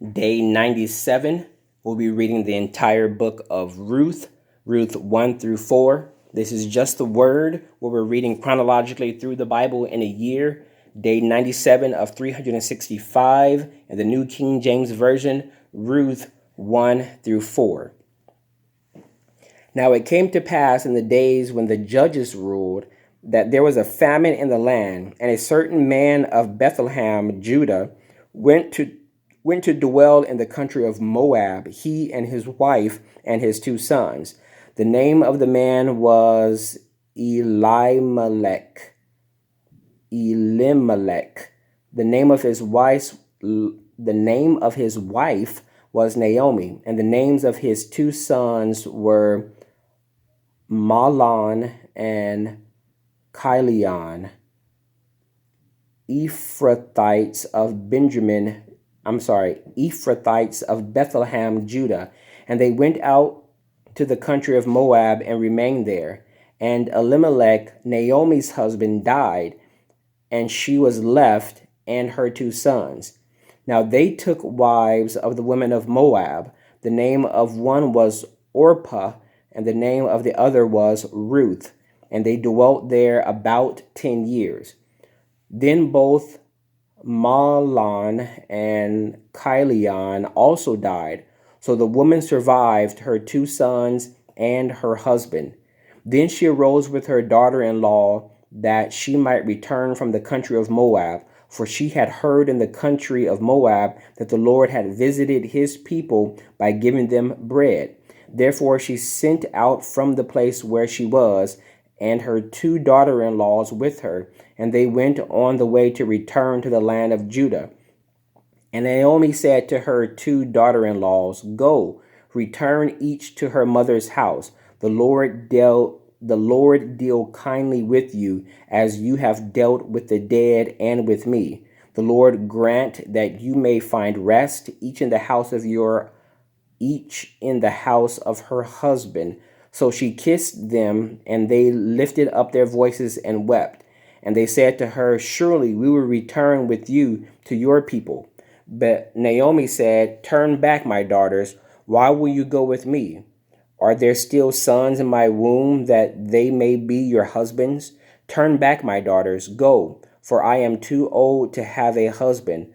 Day 97, we'll be reading the entire book of Ruth, Ruth 1 through 4. This is just the word where we're reading chronologically through the Bible in a year. Day 97 of 365 in the New King James Version, Ruth 1 through 4. Now it came to pass in the days when the judges ruled that there was a famine in the land, and a certain man of Bethlehem, Judah, went to dwell in the country of Moab, he and his wife and his two sons. The name of the man was Elimelech. The name of his wife was Naomi, and the names of his two sons were Mahlon and Chilion, Ephrathites of Bethlehem, Judah. And they went out to the country of Moab and remained there. And Elimelech, Naomi's husband, died, and she was left and her two sons. Now they took wives of the women of Moab. The name of one was Orpah, and the name of the other was Ruth. And they dwelt there about 10 years. Then both Mahlon and Chilion also died. So the woman survived her two sons and her husband. Then she arose with her daughter-in-law that she might return from the country of Moab, for she had heard in the country of Moab that the Lord had visited his people by giving them bread. Therefore she sent out from the place where she was, and her two daughter-in-laws with her, and they went on the way to return to the land of Judah. And Naomi said to her two daughter-in-laws, Go, return each to her mother's house. The Lord deal kindly with you, as you have dealt with the dead and with me. The Lord grant that you may find rest, each in the house of her husband. So she kissed them, and they lifted up their voices and wept. And they said to her, Surely we will return with you to your people. But Naomi said, Turn back, my daughters. Why will you go with me? Are there still sons in my womb that they may be your husbands? Turn back, my daughters. Go, for I am too old to have a husband.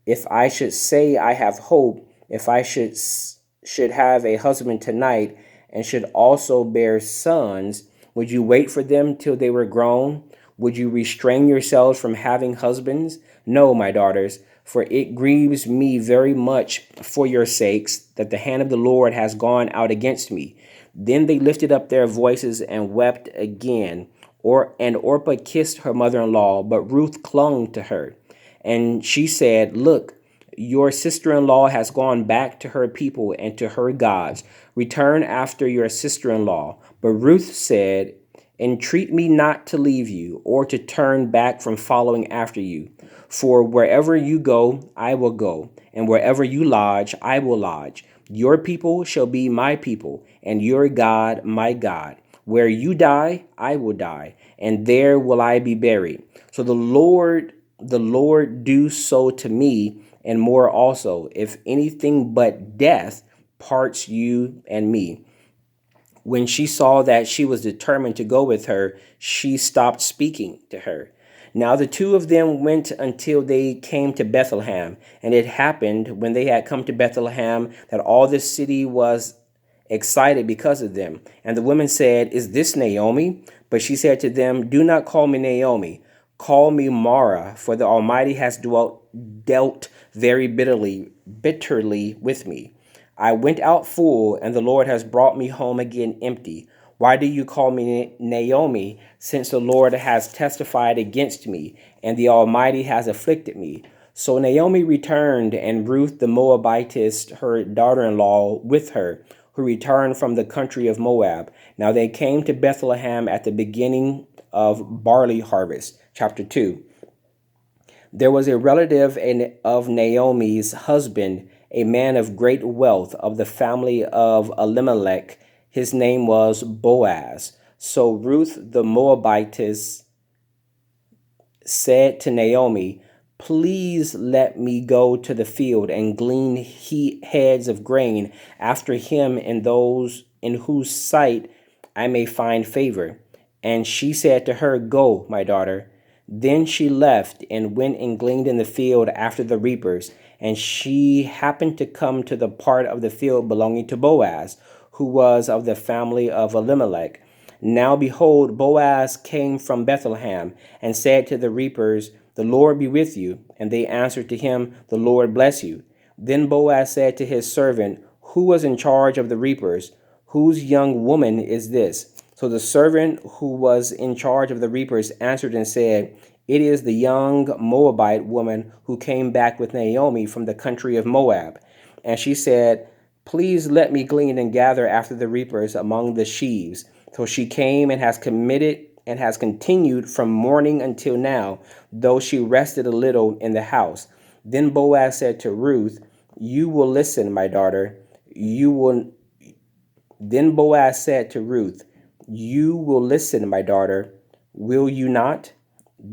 If I should say I have hope, if I should have a husband tonight, and should also bear sons, would you wait for them till they were grown? Would you restrain yourselves from having husbands? No, my daughters, for it grieves me very much for your sakes that the hand of the Lord has gone out against me. Then they lifted up their voices and wept again. And Orpah kissed her mother-in-law, but Ruth clung to her. And she said, Look, your sister-in-law has gone back to her people and to her gods. Return after your sister-in-law. But Ruth said, Entreat me not to leave you, or to turn back from following after you. For wherever you go, I will go, and wherever you lodge, I will lodge. Your people shall be my people, and your God my God. Where you die, I will die, and there will I be buried. So the Lord do so to me, and more also, if anything but death parts you and me. When she saw that she was determined to go with her, she stopped speaking to her. Now the two of them went until they came to Bethlehem. And it happened, when they had come to Bethlehem, that all the city was excited because of them. And the women said, Is this Naomi? But she said to them, Do not call me Naomi. Call me Mara, for the Almighty has dealt very bitterly with me. I went out full, and the Lord has brought me home again empty. Why do you call me Naomi, since the Lord has testified against me, and the Almighty has afflicted me? So Naomi returned, and Ruth the Moabitess, her daughter-in-law, with her, who returned from the country of Moab. Now they came to Bethlehem at the beginning of barley harvest. Chapter 2. There was a relative of Naomi's husband, a man of great wealth of the family of Elimelech. His name was Boaz. So Ruth the Moabitess said to Naomi, Please let me go to the field and glean heads of grain after him and those in whose sight I may find favor. And she said to her, Go, my daughter. Then she left and went and gleaned in the field after the reapers. And she happened to come to the part of the field belonging to Boaz, who was of the family of Elimelech. Now behold, Boaz came from Bethlehem and said to the reapers, The Lord be with you. And they answered to him, The Lord bless you. Then Boaz said to his servant, who was in charge of the reapers, Whose young woman is this? So the servant who was in charge of the reapers answered and said, It is the young Moabite woman who came back with Naomi from the country of Moab. And she said, Please let me glean and gather after the reapers among the sheaves. So she came and has committed and has continued from morning until now, though she rested a little in the house. Then Boaz said to Ruth, You will listen, my daughter. You will Then Boaz said to Ruth, You will listen, my daughter. Will you not?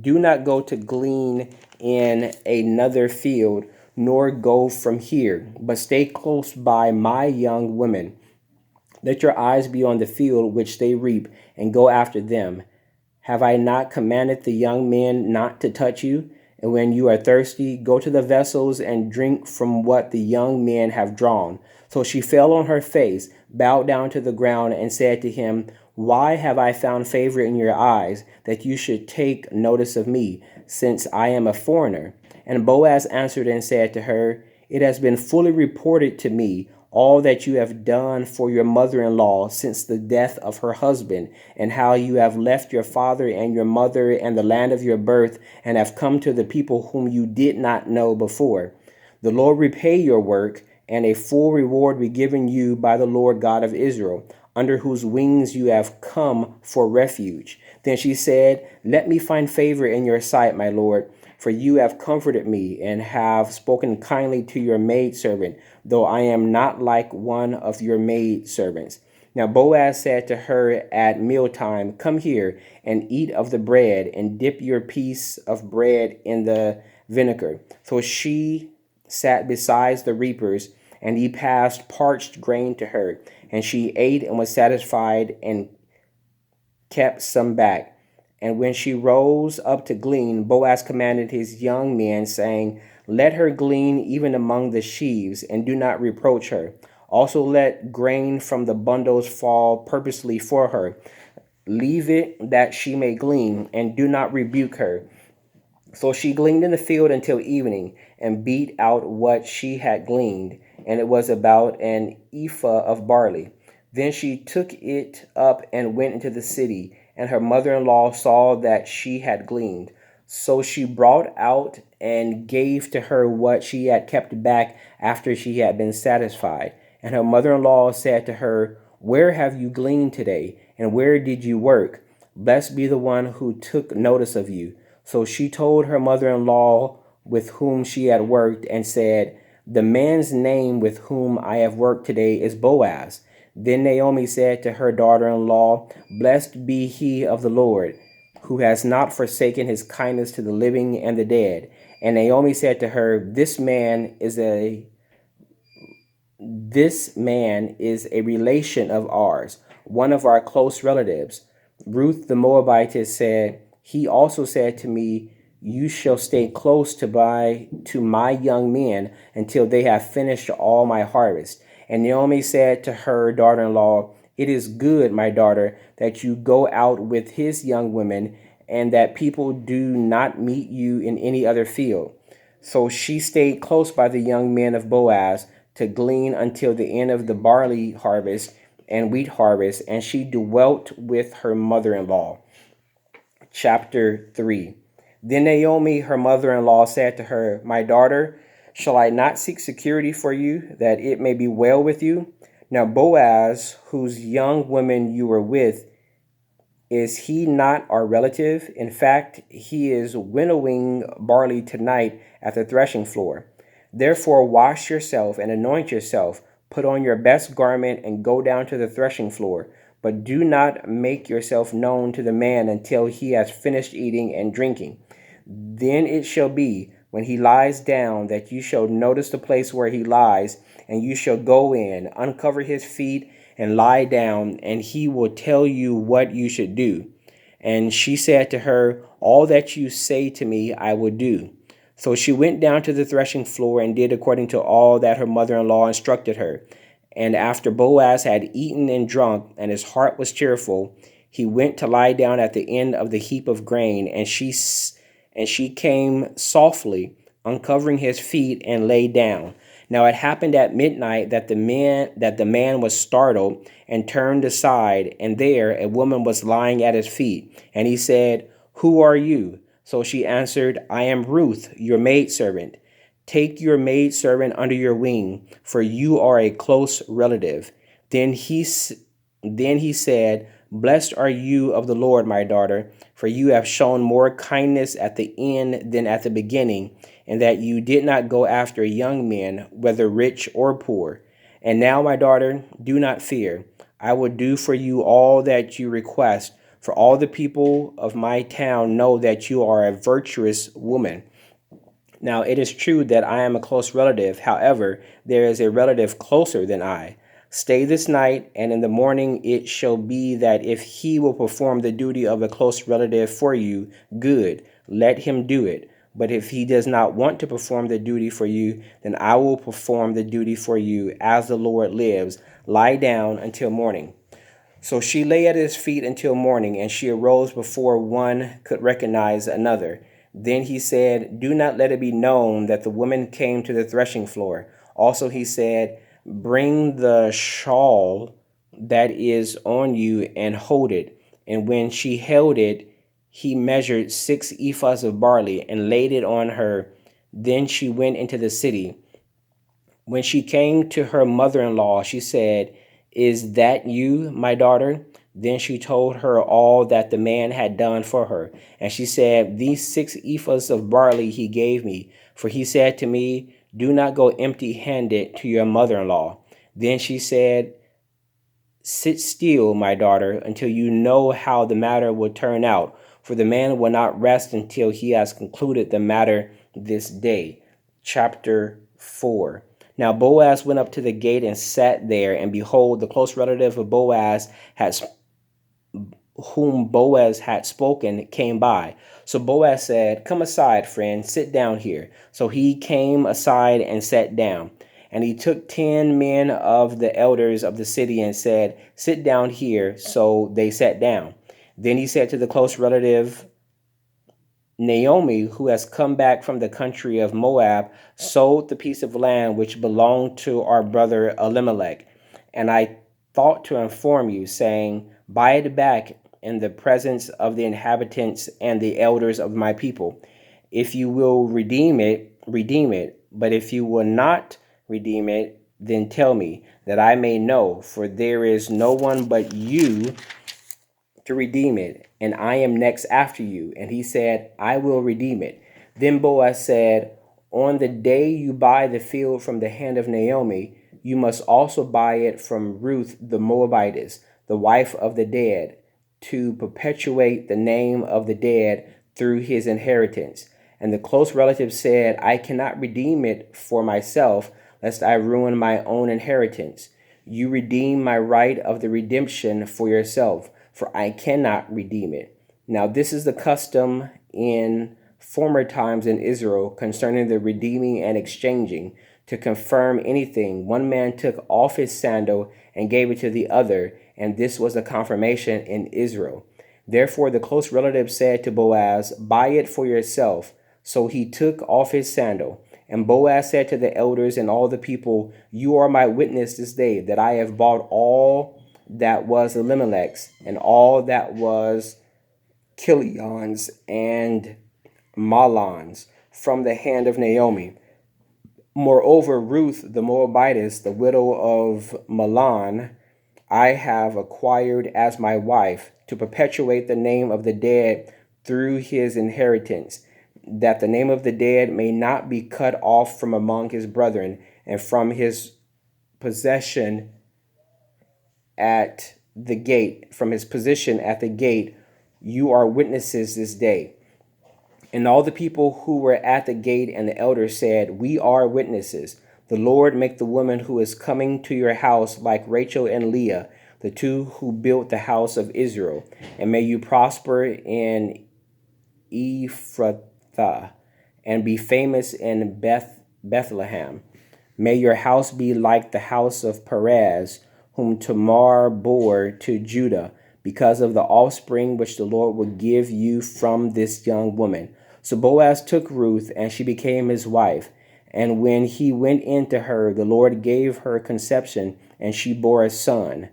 Do not go to glean in another field, nor go from here, but stay close by my young women. Let your eyes be on the field which they reap, and go after them. Have I not commanded the young men not to touch you? And when you are thirsty, go to the vessels and drink from what the young men have drawn. So she fell on her face, bowed down to the ground, and said to him, Why have I found favor in your eyes, that you should take notice of me, since I am a foreigner? And Boaz answered and said to her, It has been fully reported to me all that you have done for your mother-in-law since the death of her husband, and how you have left your father and your mother and the land of your birth, and have come to the people whom you did not know before. The Lord repay your work, and a full reward be given you by the Lord God of Israel, under whose wings you have come for refuge. Then she said, Let me find favor in your sight, my Lord, for you have comforted me and have spoken kindly to your maidservant, though I am not like one of your maidservants. Now Boaz said to her at mealtime, Come here and eat of the bread, and dip your piece of bread in the vinegar. So she sat beside the reapers, and he passed parched grain to her, and she ate and was satisfied, and kept some back. And when she rose up to glean, Boaz commanded his young men, saying, Let her glean even among the sheaves, and do not reproach her. Also let grain from the bundles fall purposely for her. Leave it that she may glean, and do not rebuke her. So she gleaned in the field until evening, and beat out what she had gleaned, and it was about an ephah of barley. Then she took it up and went into the city, and her mother-in-law saw that she had gleaned. So she brought out and gave to her what she had kept back after she had been satisfied. And her mother-in-law said to her, Where have you gleaned today, and where did you work? Blessed be the one who took notice of you. So she told her mother-in-law with whom she had worked, and said, The man's name with whom I have worked today is Boaz. Then Naomi said to her daughter-in-law, Blessed be he of the Lord, who has not forsaken his kindness to the living and the dead. And Naomi said to her, This man is a relation of ours, one of our close relatives. Ruth the Moabitess said, He also said to me, You shall stay close to my young men until they have finished all my harvest. And Naomi said to her daughter-in-law, It is good, my daughter, that you go out with his young women, and that people do not meet you in any other field. So she stayed close by the young men of Boaz to glean until the end of the barley harvest and wheat harvest, and she dwelt with her mother-in-law. Chapter 3. Then Naomi, her mother-in-law, said to her, My daughter, shall I not seek security for you, that it may be well with you? Now Boaz, whose young women you were with, is he not our relative? In fact, he is winnowing barley tonight at the threshing floor. Therefore wash yourself and anoint yourself, put on your best garment, and go down to the threshing floor. But do not make yourself known to the man until he has finished eating and drinking. Then it shall be, when he lies down, that you shall notice the place where he lies, and you shall go in, uncover his feet, and lie down, and he will tell you what you should do. And she said to her, All that you say to me, I will do. So she went down to the threshing floor and did according to all that her mother-in-law instructed her. And after Boaz had eaten and drunk, and his heart was cheerful, he went to lie down at the end of the heap of grain, and she came softly, uncovering his feet, and lay down. Now it happened at midnight that the man was startled and turned aside, and there a woman was lying at his feet. And he said, Who are you? So she answered, I am Ruth, your maidservant. Take your maidservant under your wing, for you are a close relative. Then he said, Blessed are you of the Lord, my daughter, for you have shown more kindness at the end than at the beginning, and that you did not go after young men, whether rich or poor. And now, my daughter, do not fear. I will do for you all that you request, for all the people of my town know that you are a virtuous woman. Now, it is true that I am a close relative. However, there is a relative closer than I. Stay this night, and in the morning it shall be that if he will perform the duty of a close relative for you, good, let him do it. But if he does not want to perform the duty for you, then I will perform the duty for you, as the Lord lives. Lie down until morning. So she lay at his feet until morning, and she arose before one could recognize another. Then he said, Do not let it be known that the woman came to the threshing floor. Also he said, Bring the shawl that is on you and hold it. And when she held it, he measured 6 ephahs of barley and laid it on her. Then she went into the city. When she came to her mother-in-law, she said, Is that you, my daughter? Then she told her all that the man had done for her. And she said, These 6 ephahs of barley he gave me. For he said to me, Do not go empty-handed to your mother-in-law. Then she said, Sit still, my daughter, until you know how the matter will turn out. For the man will not rest until he has concluded the matter this day. Chapter 4. Now Boaz went up to the gate and sat there, and behold, the close relative of Boaz whom Boaz had spoken came by. So Boaz said, Come aside, friend, sit down here. So he came aside and sat down. And he took 10 men of the elders of the city and said, Sit down here. So they sat down. Then he said to the close relative, Naomi, who has come back from the country of Moab, sold the piece of land which belonged to our brother Elimelech. And I thought to inform you, saying, Buy it back in the presence of the inhabitants and the elders of my people. If you will redeem it, redeem it. But if you will not redeem it, then tell me, that I may know, for there is no one but you to redeem it, and I am next after you. And he said, I will redeem it. Then Boaz said, On the day you buy the field from the hand of Naomi, you must also buy it from Ruth the Moabitess, the wife of the dead, to perpetuate the name of the dead through his inheritance. And the close relative said, I cannot redeem it for myself, lest I ruin my own inheritance. You redeem my right of the redemption for yourself, for I cannot redeem it. Now this is the custom in former times in Israel concerning the redeeming and exchanging. To confirm anything, one man took off his sandal and gave it to the other, and this was a confirmation in Israel. Therefore the close relative said to Boaz, Buy it for yourself. So he took off his sandal. And Boaz said to the elders and all the people, You are my witness this day, that I have bought all that was Elimelech's, and all that was Kilion's and Mahlon's, from the hand of Naomi. Moreover, Ruth the Moabitess, the widow of Mahlon, I have acquired as my wife, to perpetuate the name of the dead through his inheritance, that the name of the dead may not be cut off from among his brethren, and from his possession at the gate, from his position at the gate. You are witnesses this day. And all the people who were at the gate and the elders said, We are witnesses. The Lord make the woman who is coming to your house like Rachel and Leah, the two who built the house of Israel. And may you prosper in Ephrathah and be famous in Bethlehem. May your house be like the house of Perez, whom Tamar bore to Judah, because of the offspring which the Lord will give you from this young woman. So Boaz took Ruth, and she became his wife. And when he went in to her, the Lord gave her conception, and she bore a son.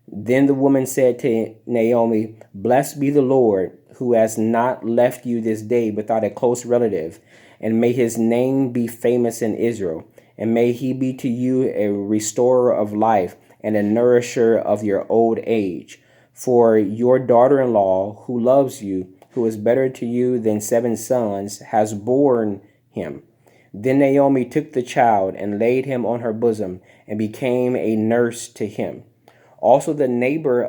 Then the woman said to Naomi, Blessed be the Lord, who has not left you this day without a close relative, and may his name be famous in Israel, and may he be to you a restorer of life and a nourisher of your old age. For your daughter-in-law, who loves you, who is better to you than 7 sons, has borne him. Then Naomi took the child and laid him on her bosom, and became a nurse to him. Also the neighbor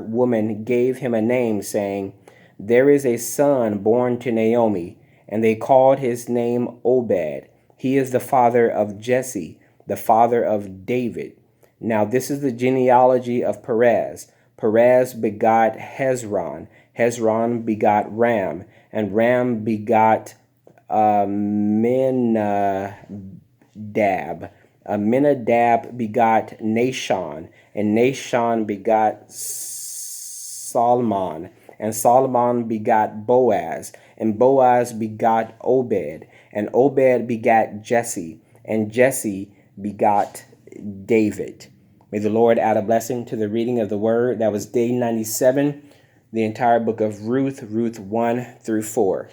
woman gave him a name, saying, There is a son born to Naomi, and they called his name Obed. He is the father of Jesse, the father of David. Now this is the genealogy of Perez. Perez begot Hezron. Hezron begot Ram, and Ram begot Aminadab. Aminadab begot Nahshon, and Nahshon begot Solomon, and Solomon begot Boaz, and Boaz begot Obed, and Obed begot Jesse, and Jesse begot David. May the Lord add a blessing to the reading of the word. That was day 97, the entire book of Ruth, Ruth 1 through 4.